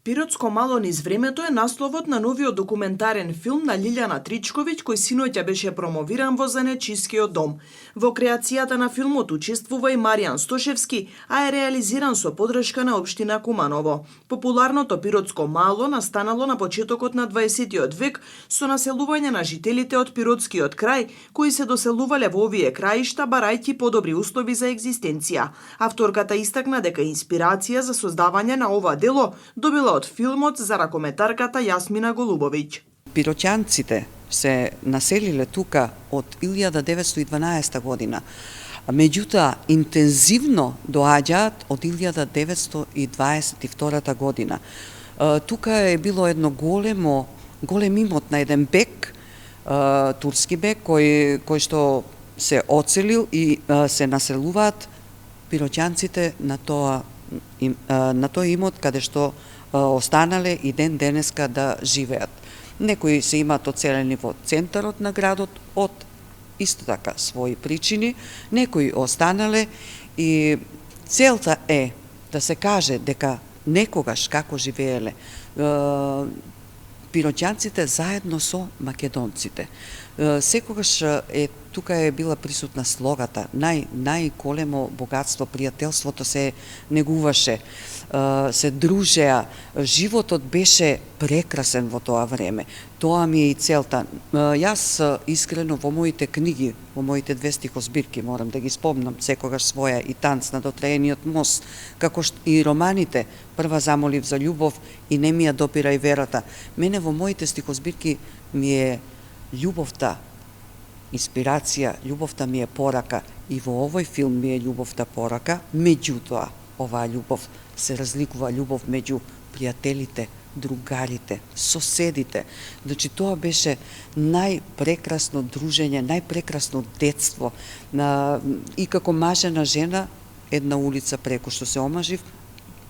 Пиротско мало низ времето е насловот на новиот документарен филм на Лилјана Тричковиќ кој синоќа беше промовиран во Занечискиот дом. Во креацијата на филмот учествува и Маријан Стошевски, а е реализиран со поддршка на општина Куманово. Популарното Пиротско мало настанало на почетокот на 20 век со населување на жителите од Пиротскиот крај кои се доселувале во овие краишта барајќи подобри услови за екзистенција. Авторката истакна дека инспирација за создавање на ова дело добила од филмот за ракометарката Јасмина Голубовиќ. Пиротјанците се населиле тука од 1912 година, меѓутоа интензивно доаѓаат од 1922 година. Тука е било едно голем имот на еден бек, турски бек, кој што се оцелил и се населуваат пиротјанците на тој имот каде што останале и ден денеска да живеат. Некои се имаат оцелени во центарот на градот од исто така своји причини, некои останале и целта е да се каже дека некогаш како живееле пиротјанците заедно со македонците. Секогаш тука е била присутна слогата, најголемо богатство, пријателството се негуваше, се дружеа, животот беше прекрасен во тоа време. Тоа ми е и целта. Јас искрено во моите книги, во моите 2 стихозбирки, морам да ги спомнам секогаш своја и Танц на дотраениот мост, како и романите Прва замолив за љубов и Не ми ја допирај верата. Мене во моите стихозбирки ми е љубовта инспирација, љубовта ми е порака и во овој филм ми е љубовта порака, меѓутоа оваа љубов се разликува љубов меѓу пријателите, другарите, соседите. Значи тоа беше најпрекрасно дружење, најпрекрасно детство. И како мажена жена, една улица преку што се омажив,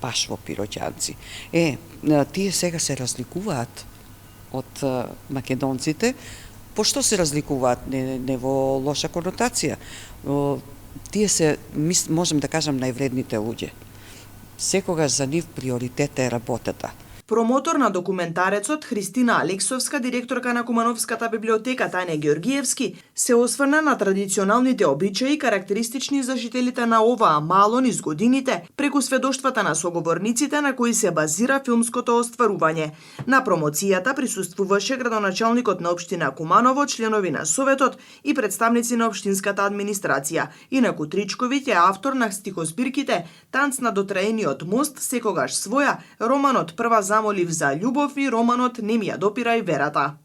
баш во Пиротјанци. Тие сега се разликуваат од македонците. Пошто се разликуваат? Не во лоша конотација. Тие се, можем да кажам, највредните луѓе. Секогаш за нив приоритет е работата. Промотор на документарецот Христина Алексовска, директорка на Кумановската библиотека Тане Георгиевски, се осврна на традиционалните обичаи карактеристични за жителите на оваа мало низ годините, преку сведоштвата на соговорниците на кои се базира филмското остварување. На промоцијата присуствуваше градоначалникот на општина Куманово, членови на Советот и представници на општинската администрација. Инаку Тричковиќ е автор на стихозбирките Танц на дотраениот мост, Секогаш своја, романот Прва замолив за љубов и романот Не ми ја допирај верата.